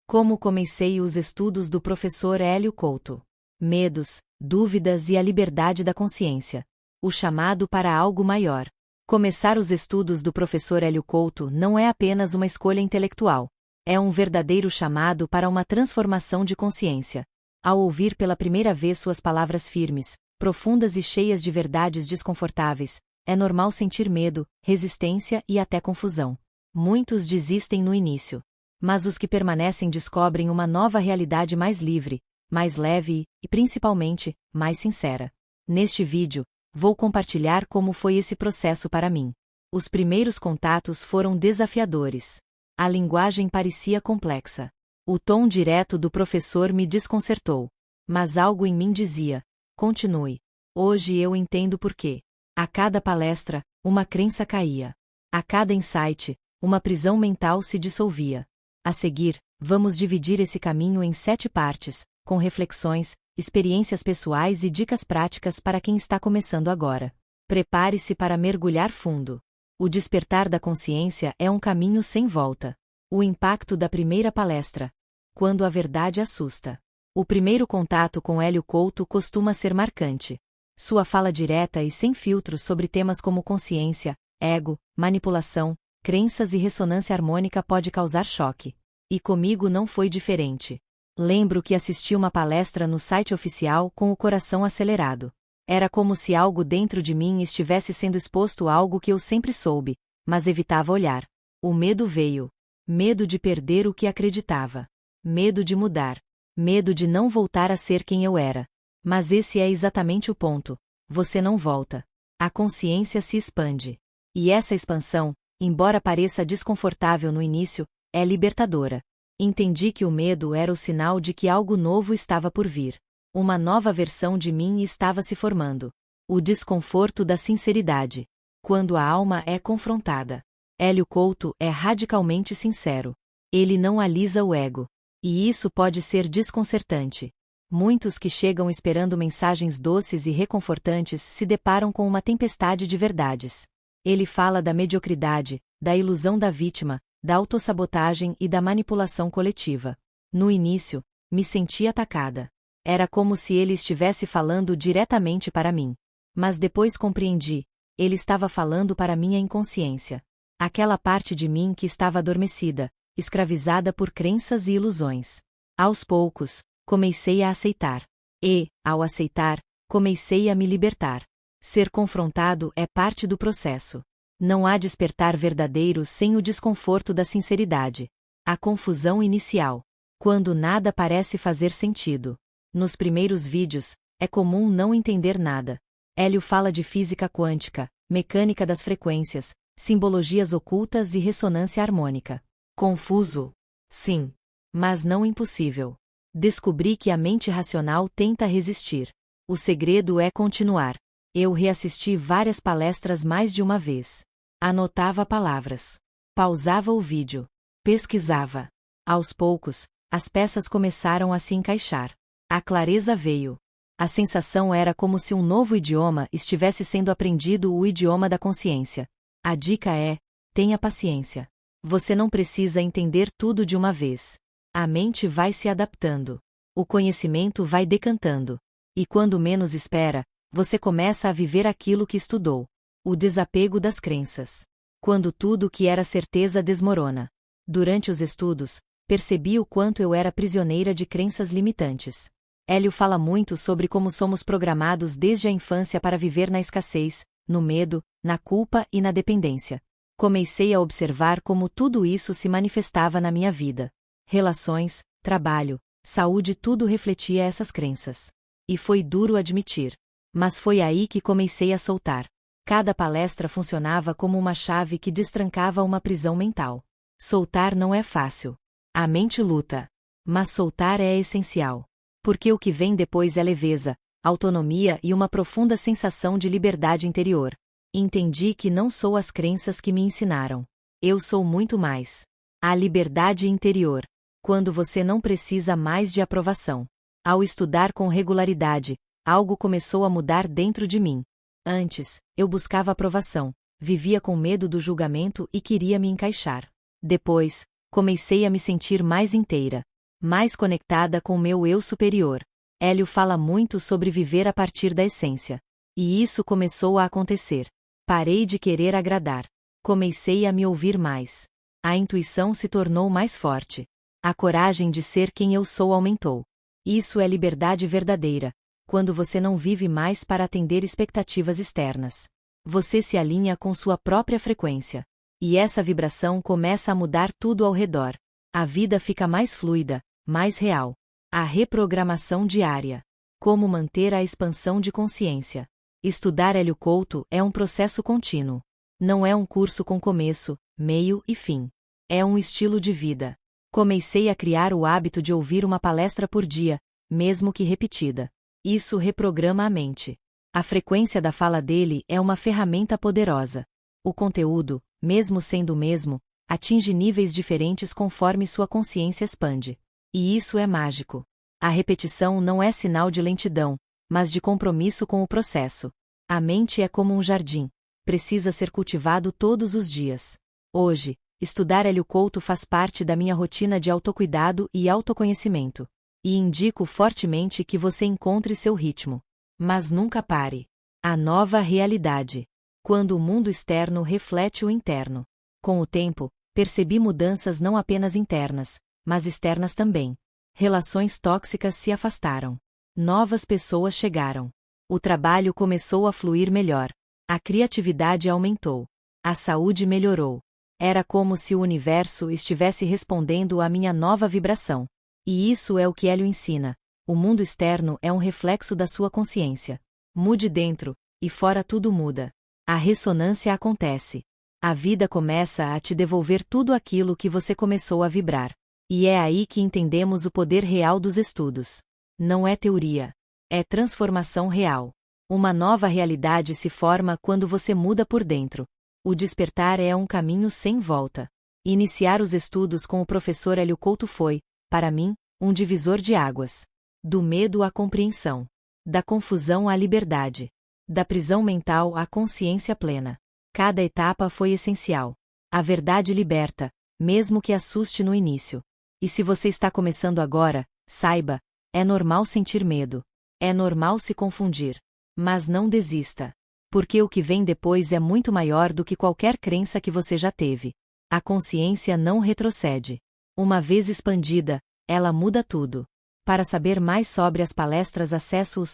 Como comecei os estudos do professor Hélio Couto. Medos, dúvidas e a liberdade da consciência. O chamado para algo maior. Começar os estudos do professor Hélio Couto não é apenas uma escolha intelectual. É um verdadeiro chamado para uma transformação de consciência. Ao ouvir pela primeira vez suas palavras firmes, profundas e cheias de verdades desconfortáveis, é normal sentir medo, resistência e até confusão. Muitos desistem no início. Mas os que permanecem descobrem uma nova realidade mais livre, mais leve e, principalmente, mais sincera. Neste vídeo, vou compartilhar como foi esse processo para mim. Os primeiros contatos foram desafiadores. A linguagem parecia complexa. O tom direto do professor me desconcertou. Mas algo em mim dizia: continue. Hoje eu entendo por quê. A cada palestra, uma crença caía. A cada insight, uma prisão mental se dissolvia. A seguir, vamos dividir esse caminho em 7 partes, com reflexões, experiências pessoais e dicas práticas para quem está começando agora. Prepare-se para mergulhar fundo. O despertar da consciência é um caminho sem volta. O impacto da primeira palestra. Quando a verdade assusta. O primeiro contato com Hélio Couto costuma ser marcante. Sua fala direta e sem filtros sobre temas como consciência, ego, manipulação, crenças e ressonância harmônica pode causar choque. E comigo não foi diferente. Lembro que assisti uma palestra no site oficial com o coração acelerado. Era como se algo dentro de mim estivesse sendo exposto a algo que eu sempre soube, mas evitava olhar. O medo veio. Medo de perder o que acreditava. Medo de mudar. Medo de não voltar a ser quem eu era. Mas esse é exatamente o ponto. Você não volta. A consciência se expande. E essa expansão, embora pareça desconfortável no início, é libertadora. Entendi que o medo era o sinal de que algo novo estava por vir. Uma nova versão de mim estava se formando. O desconforto da sinceridade. Quando a alma é confrontada. Hélio Couto é radicalmente sincero. Ele não alisa o ego. E isso pode ser desconcertante. Muitos que chegam esperando mensagens doces e reconfortantes se deparam com uma tempestade de verdades. Ele fala da mediocridade, da ilusão da vítima, da autossabotagem e da manipulação coletiva. No início, me senti atacada. Era como se ele estivesse falando diretamente para mim. Mas depois compreendi, ele estava falando para minha inconsciência. Aquela parte de mim que estava adormecida, escravizada por crenças e ilusões. Aos poucos, comecei a aceitar. E, ao aceitar, comecei a me libertar. Ser confrontado é parte do processo. Não há despertar verdadeiro sem o desconforto da sinceridade. A confusão inicial. Quando nada parece fazer sentido. Nos primeiros vídeos, é comum não entender nada. Hélio fala de física quântica, mecânica das frequências, simbologias ocultas e ressonância harmônica. Confuso? Sim. Mas não impossível. Descobri que a mente racional tenta resistir. O segredo é continuar. Eu reassisti várias palestras mais de uma vez. Anotava palavras. Pausava o vídeo. Pesquisava. Aos poucos, as peças começaram a se encaixar. A clareza veio. A sensação era como se um novo idioma estivesse sendo aprendido, o idioma da consciência. A dica é: tenha paciência. Você não precisa entender tudo de uma vez. A mente vai se adaptando. O conhecimento vai decantando. E quando menos espera, você começa a viver aquilo que estudou. O desapego das crenças. Quando tudo que era certeza desmorona. Durante os estudos, percebi o quanto eu era prisioneira de crenças limitantes. Hélio fala muito sobre como somos programados desde a infância para viver na escassez, no medo, na culpa e na dependência. Comecei a observar como tudo isso se manifestava na minha vida. Relações, trabalho, saúde, tudo refletia essas crenças. E foi duro admitir. Mas foi aí que comecei a soltar. Cada palestra funcionava como uma chave que destrancava uma prisão mental. Soltar não é fácil. A mente luta. Mas soltar é essencial. Porque o que vem depois é leveza, autonomia e uma profunda sensação de liberdade interior. Entendi que não sou as crenças que me ensinaram. Eu sou muito mais. A liberdade interior. Quando você não precisa mais de aprovação. Ao estudar com regularidade, algo começou a mudar dentro de mim. Antes, eu buscava aprovação, vivia com medo do julgamento e queria me encaixar. Depois, comecei a me sentir mais inteira. mais conectada com meu eu superior. Hélio fala muito sobre viver a partir da essência. E isso começou a acontecer. Parei de querer agradar. Comecei a me ouvir mais. A intuição se tornou mais forte. A coragem de ser quem eu sou aumentou. Isso é liberdade verdadeira, quando você não vive mais para atender expectativas externas. Você se alinha com sua própria frequência. E essa vibração começa a mudar tudo ao redor. A vida fica mais fluida, mais real. A reprogramação diária. Como manter a expansão de consciência. Estudar Hélio Couto é um processo contínuo. Não é um curso com começo, meio e fim. É um estilo de vida. Comecei a criar o hábito de ouvir uma palestra por dia, mesmo que repetida. Isso reprograma a mente. A frequência da fala dele é uma ferramenta poderosa. O conteúdo, mesmo sendo o mesmo, atinge níveis diferentes conforme sua consciência expande. E isso é mágico. A repetição não é sinal de lentidão, mas de compromisso com o processo. A mente é como um jardim. Precisa ser cultivado todos os dias. Hoje, estudar Hélio Couto faz parte da minha rotina de autocuidado e autoconhecimento. E indico fortemente que você encontre seu ritmo. Mas nunca pare. A nova realidade. Quando o mundo externo reflete o interno. Com o tempo, percebi mudanças não apenas internas, mas externas também. Relações tóxicas se afastaram. Novas pessoas chegaram. O trabalho começou a fluir melhor. A criatividade aumentou. A saúde melhorou. Era como se o universo estivesse respondendo à minha nova vibração. E isso é o que Hélio ensina. O mundo externo é um reflexo da sua consciência. Mude dentro, e fora tudo muda. A ressonância acontece. A vida começa a te devolver tudo aquilo que você começou a vibrar. E é aí que entendemos o poder real dos estudos. Não é teoria. É transformação real. Uma nova realidade se forma quando você muda por dentro. O despertar é um caminho sem volta. Iniciar os estudos com o professor Hélio Couto foi, para mim, um divisor de águas. Do medo à compreensão. Da confusão à liberdade. Da prisão mental à consciência plena. Cada etapa foi essencial. A verdade liberta, mesmo que assuste no início. E se você está começando agora, saiba, é normal sentir medo. É normal se confundir. Mas não desista. Porque o que vem depois é muito maior do que qualquer crença que você já teve. A consciência não retrocede. Uma vez expandida, ela muda tudo. Para saber mais sobre as palestras, acesse os